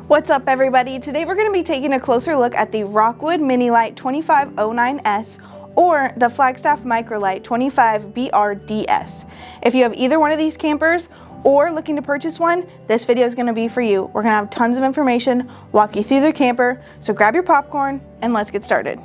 What's up, everybody? Today we're going to be taking a closer look at the Rockwood Mini Lite 2509S or the Flagstaff Micro Lite 25BRDS. If you have either one of these campers or looking to purchase one, this video is going to be for you. We're going to have tons of information, walk you through the camper, so grab your popcorn and let's get started.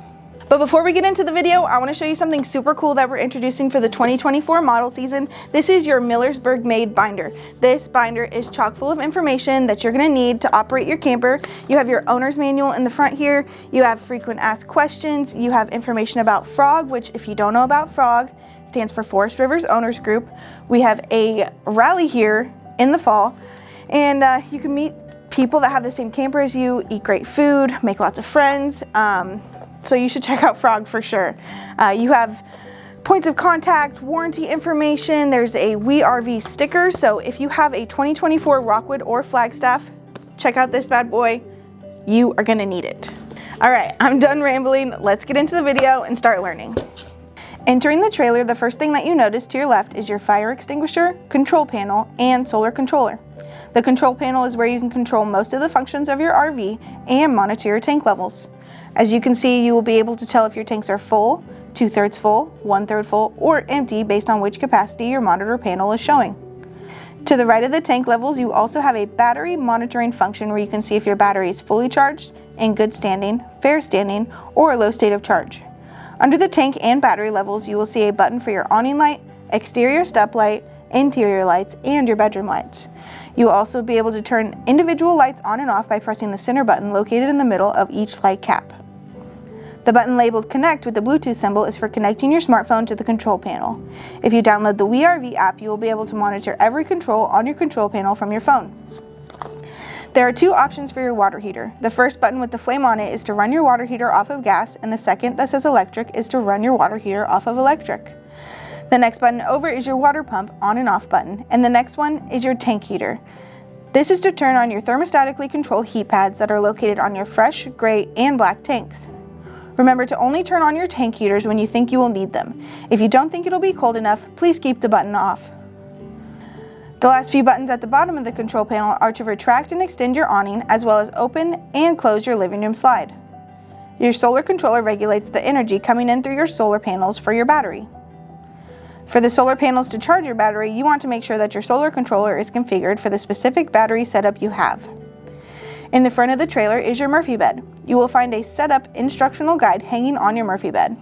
But before we get into the video, I want to show you something super cool that we're introducing for the 2024 model season. This is your Millersburg made binder. This binder is chock full of information that you're going to need to operate your camper. You have your owner's manual in the front here. You have frequent asked questions. You have information about FROG, which if you don't know about FROG, stands for Forest Rivers Owners Group. We have a rally here in the fall, and you can meet people that have the same camper as you, eat great food, make lots of friends. So you should check out FROG for sure. You have points of contact, warranty information. There's a We RV sticker. So if you have a 2024 Rockwood or Flagstaff, check out this bad boy. You are gonna need it. All right, I'm done rambling. Let's get into the video and start learning. Entering the trailer, the first thing that you notice to your left is your fire extinguisher, control panel, and solar controller. The control panel is where you can control most of the functions of your RV and monitor your tank levels. As you can see, you will be able to tell if your tanks are full, 2/3 full, 1/3 full, or empty based on which capacity your monitor panel is showing. To the right of the tank levels, you also have a battery monitoring function where you can see if your battery is fully charged, in good standing, fair standing, or a low state of charge. Under the tank and battery levels, you will see a button for your awning light, exterior step light, interior lights, and your bedroom lights. You will also be able to turn individual lights on and off by pressing the center button located in the middle of each light cap. The button labeled Connect with the Bluetooth symbol is for connecting your smartphone to the control panel. If you download the We RV app, you will be able to monitor every control on your control panel from your phone. There are two options for your water heater. The first button with the flame on it is to run your water heater off of gas, and the second that says electric is to run your water heater off of electric. The next button over is your water pump on and off button, and the next one is your tank heater. This is to turn on your thermostatically controlled heat pads that are located on your fresh, gray, and black tanks. Remember to only turn on your tank heaters when you think you will need them. If you don't think it'll be cold enough, please keep the button off. The last few buttons at the bottom of the control panel are to retract and extend your awning, as well as open and close your living room slide. Your solar controller regulates the energy coming in through your solar panels for your battery. For the solar panels to charge your battery, you want to make sure that your solar controller is configured for the specific battery setup you have. In the front of the trailer is your Murphy bed. You will find a setup instructional guide hanging on your Murphy bed.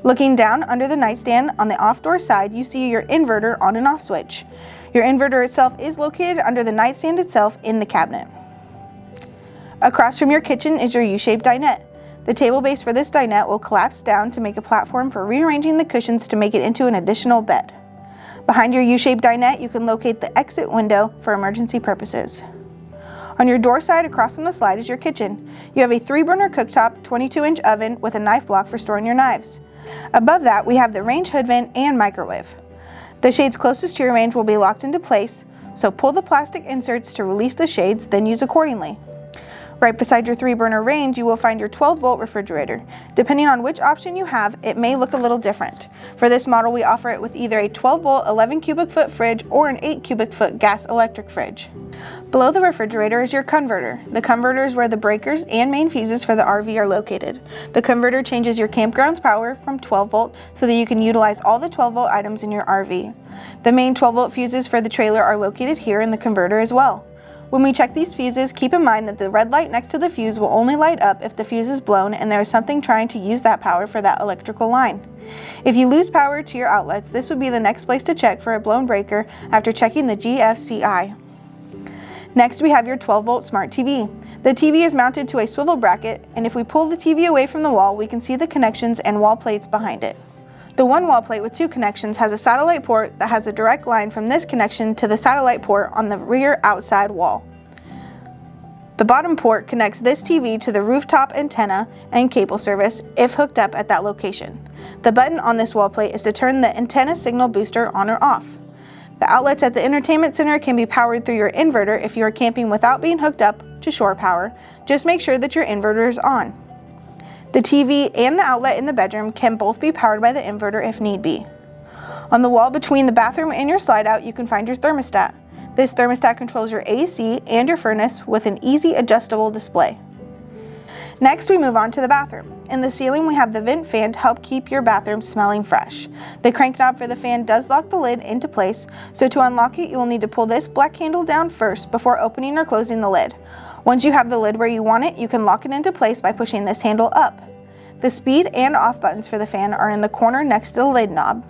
Looking down under the nightstand on the off-door side, you see your inverter on and off switch. Your inverter itself is located under the nightstand itself in the cabinet. Across from your kitchen is your U-shaped dinette. The table base for this dinette will collapse down to make a platform for rearranging the cushions to make it into an additional bed. Behind your U-shaped dinette, you can locate the exit window for emergency purposes. On your door side across from the slide is your kitchen. You have a 3-burner cooktop, 22-inch oven with a knife block for storing your knives. Above that, we have the range hood vent and microwave. The shades closest to your range will be locked into place, so pull the plastic inserts to release the shades, then use accordingly. Right beside your 3-burner range, you will find your 12-volt refrigerator. Depending on which option you have, it may look a little different. For this model, we offer it with either a 12-volt 11 cubic foot fridge or an 8 cubic foot gas electric fridge. Below the refrigerator is your converter. The converter is where the breakers and main fuses for the RV are located. The converter changes your campground's power from 12 volt so that you can utilize all the 12-volt items in your RV. The main 12-volt fuses for the trailer are located here in the converter as well. When we check these fuses, keep in mind that the red light next to the fuse will only light up if the fuse is blown and there is something trying to use that power for that electrical line. If you lose power to your outlets, this would be the next place to check for a blown breaker after checking the GFCI. Next, we have your 12-volt smart TV. The TV is mounted to a swivel bracket, and if we pull the TV away from the wall, we can see the connections and wall plates behind it. The one wall plate with 2 connections has a satellite port that has a direct line from this connection to the satellite port on the rear outside wall. The bottom port connects this TV to the rooftop antenna and cable service if hooked up at that location. The button on this wall plate is to turn the antenna signal booster on or off. The outlets at the entertainment center can be powered through your inverter if you are camping without being hooked up to shore power. Just make sure that your inverter is on. The TV and the outlet in the bedroom can both be powered by the inverter if need be. On the wall between the bathroom and your slide out, you can find your thermostat. This thermostat controls your AC and your furnace with an easy adjustable display. Next, we move on to the bathroom. In the ceiling, we have the vent fan to help keep your bathroom smelling fresh. The crank knob for the fan does lock the lid into place, so to unlock it, you will need to pull this black handle down first before opening or closing the lid. Once you have the lid where you want it, you can lock it into place by pushing this handle up. The speed and off buttons for the fan are in the corner next to the lid knob.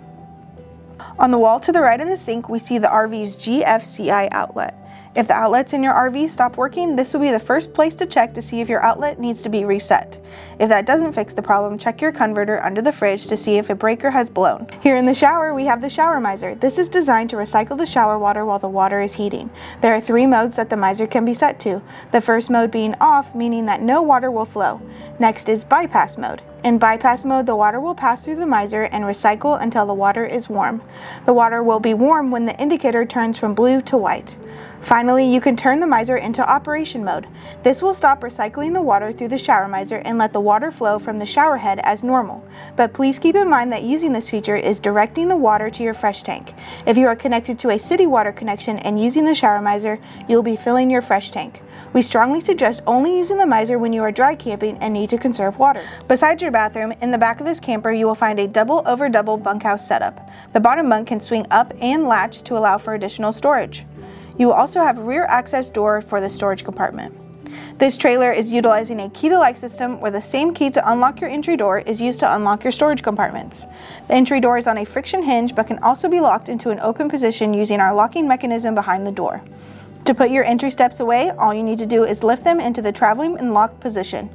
On the wall to the right of the sink, we see the RV's GFCI outlet. If the outlets in your RV stop working, this will be the first place to check to see if your outlet needs to be reset. If that doesn't fix the problem, check your converter under the fridge to see if a breaker has blown. Here in the shower, we have the shower miser. This is designed to recycle the shower water while the water is heating. There are 3 modes that the miser can be set to. The first mode being off, meaning that no water will flow. Next is bypass mode. In bypass mode, the water will pass through the miser and recycle until the water is warm. The water will be warm when the indicator turns from blue to white. Finally, you can turn the miser into operation mode. This will stop recycling the water through the shower miser and let the water flow from the shower head as normal. But please keep in mind that using this feature is directing the water to your fresh tank. If you are connected to a city water connection and using the shower miser, you'll be filling your fresh tank. We strongly suggest only using the miser when you are dry camping and need to conserve water. Besides your bathroom, in the back of this camper, you will find a double over double bunkhouse setup. The bottom bunk can swing up and latch to allow for additional storage. You will also have a rear access door for the storage compartment. This trailer is utilizing a key-to-lock system where the same key to unlock your entry door is used to unlock your storage compartments. The entry door is on a friction hinge but can also be locked into an open position using our locking mechanism behind the door. To put your entry steps away, all you need to do is lift them into the traveling and lock position.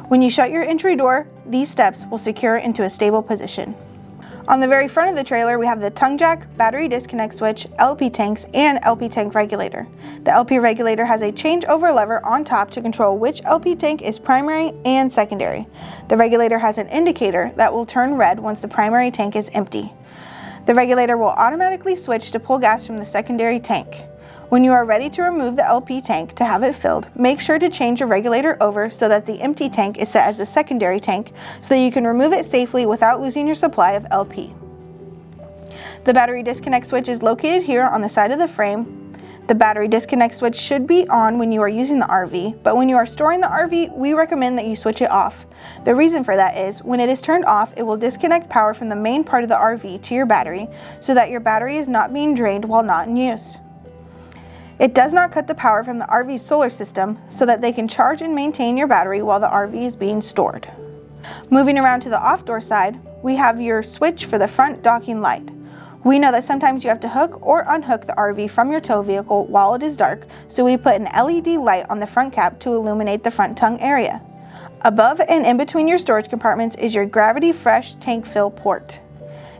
When you shut your entry door, these steps will secure into a stable position. On the very front of the trailer, we have the tongue jack, battery disconnect switch, LP tanks, and LP tank regulator. The LP regulator has a changeover lever on top to control which LP tank is primary and secondary. The regulator has an indicator that will turn red once the primary tank is empty. The regulator will automatically switch to pull gas from the secondary tank. When you are ready to remove the LP tank to have it filled, make sure to change your regulator over so that the empty tank is set as the secondary tank so that you can remove it safely without losing your supply of LP. The battery disconnect switch is located here on the side of the frame. The battery disconnect switch should be on when you are using the RV, but when you are storing the RV, we recommend that you switch it off. The reason for that is, when it is turned off, it will disconnect power from the main part of the RV to your battery so that your battery is not being drained while not in use. It does not cut the power from the RV's solar system so that they can charge and maintain your battery while the RV is being stored. Moving around to the off-door side, we have your switch for the front docking light. We know that sometimes you have to hook or unhook the RV from your tow vehicle while it is dark, so we put an LED light on the front cap to illuminate the front tongue area. Above and in between your storage compartments is your gravity fresh tank fill port.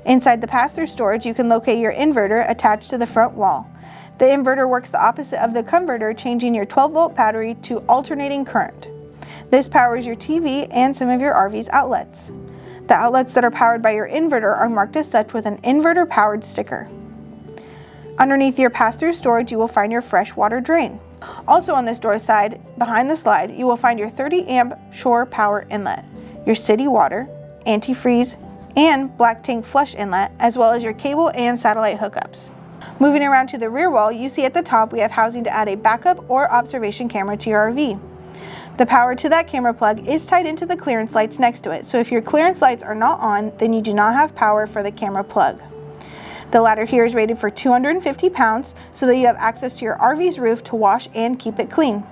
Inside the pass-through storage, you can locate your inverter attached to the front wall. The inverter works the opposite of the converter, changing your 12-volt battery to alternating current. This powers your TV and some of your RV's outlets. The outlets that are powered by your inverter are marked as such with an inverter-powered sticker. Underneath your pass-through storage, you will find your freshwater drain. Also on this door side, behind the slide, you will find your 30-amp shore power inlet, your city water, antifreeze, and black tank flush inlet, as well as your cable and satellite hookups. Moving around to the rear wall, you see at the top we have housing to add a backup or observation camera to your RV. The power to that camera plug is tied into the clearance lights next to it, so if your clearance lights are not on, then you do not have power for the camera plug. The ladder here is rated for 250 pounds, so that you have access to your RV's roof to wash and keep it clean.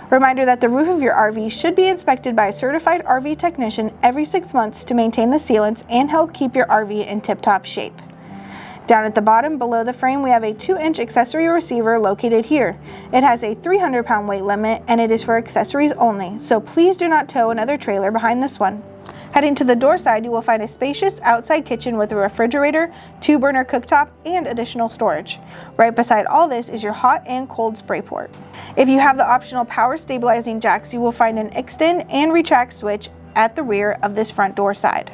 Reminder that the roof of your RV should be inspected by a certified RV technician every 6 months to maintain the sealants and help keep your RV in tip-top shape. Down at the bottom below the frame, we have a 2-inch accessory receiver located here. It has a 300-pound weight limit and it is for accessories only, so please do not tow another trailer behind this one. Heading to the door side, you will find a spacious outside kitchen with a refrigerator, 2-burner cooktop, and additional storage. Right beside all this is your hot and cold spray port. If you have the optional power stabilizing jacks, you will find an extend and retract switch at the rear of this front door side.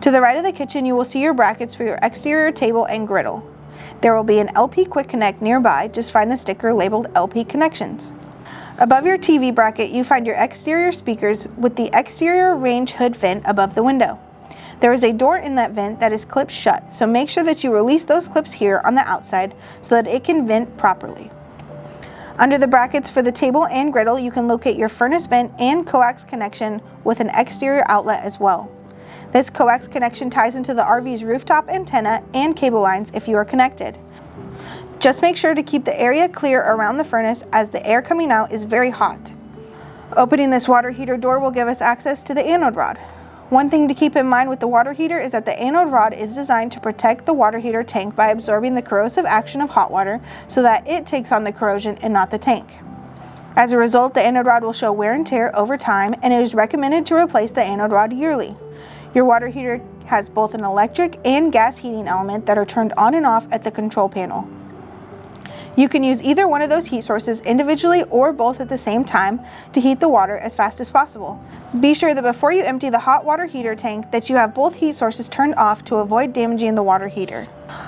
To the right of the kitchen, you will see your brackets for your exterior table and griddle. There will be an LP Quick Connect nearby, just find the sticker labeled LP Connections. Above your TV bracket, you find your exterior speakers with the exterior range hood vent above the window. There is a door inlet vent that is clipped shut, so make sure that you release those clips here on the outside so that it can vent properly. Under the brackets for the table and griddle, you can locate your furnace vent and coax connection with an exterior outlet as well. This coax connection ties into the RV's rooftop antenna and cable lines if you are connected. Just make sure to keep the area clear around the furnace as the air coming out is very hot. Opening this water heater door will give us access to the anode rod. One thing to keep in mind with the water heater is that the anode rod is designed to protect the water heater tank by absorbing the corrosive action of hot water so that it takes on the corrosion and not the tank. As a result, the anode rod will show wear and tear over time, and it is recommended to replace the anode rod yearly. Your water heater has both an electric and gas heating element that are turned on and off at the control panel. You can use either one of those heat sources individually or both at the same time to heat the water as fast as possible. Be sure that before you empty the hot water heater tank that you have both heat sources turned off to avoid damaging the water heater.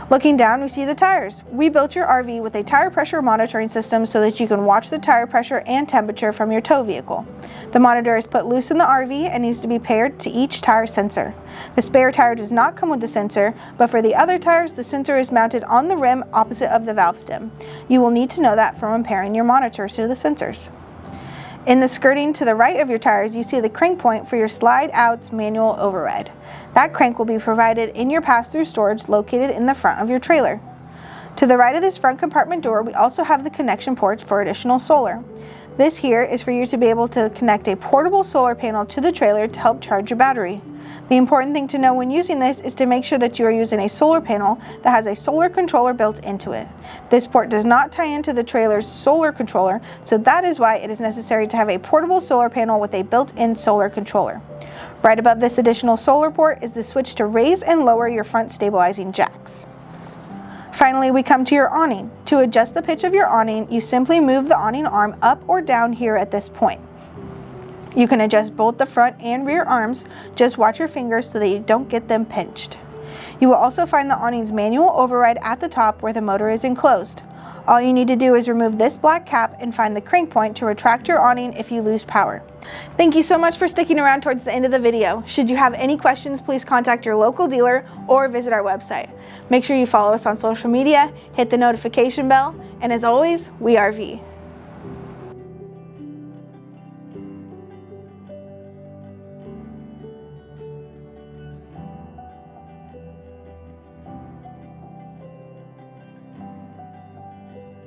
Looking down, we see the tires. We built your RV with a tire pressure monitoring system so that you can watch the tire pressure and temperature from your tow vehicle. The monitor is put loose in the RV and needs to be paired to each tire sensor. The spare tire does not come with the sensor, but for the other tires, the sensor is mounted on the rim opposite of the valve stem. You will need to know that from pairing your monitors to the sensors. In the skirting to the right of your tires, you see the crank point for your slide out manual override. That crank will be provided in your pass-through storage located in the front of your trailer. To the right of this front compartment door, we also have the connection ports for additional solar. This here is for you to be able to connect a portable solar panel to the trailer to help charge your battery. The important thing to know when using this is to make sure that you are using a solar panel that has a solar controller built into it. This port does not tie into the trailer's solar controller, so that is why it is necessary to have a portable solar panel with a built-in solar controller. Right above this additional solar port is the switch to raise and lower your front stabilizing jacks. Finally, we come to your awning. To adjust the pitch of your awning, you simply move the awning arm up or down here at this point. You can adjust both the front and rear arms, just watch your fingers so that you don't get them pinched. You will also find the awning's manual override at the top where the motor is enclosed. All you need to do is remove this black cap and find the crank point to retract your awning if you lose power. Thank you so much for sticking around towards the end of the video. Should you have any questions, please contact your local dealer or visit our website. Make sure you follow us on social media, hit the notification bell, and as always, we RV.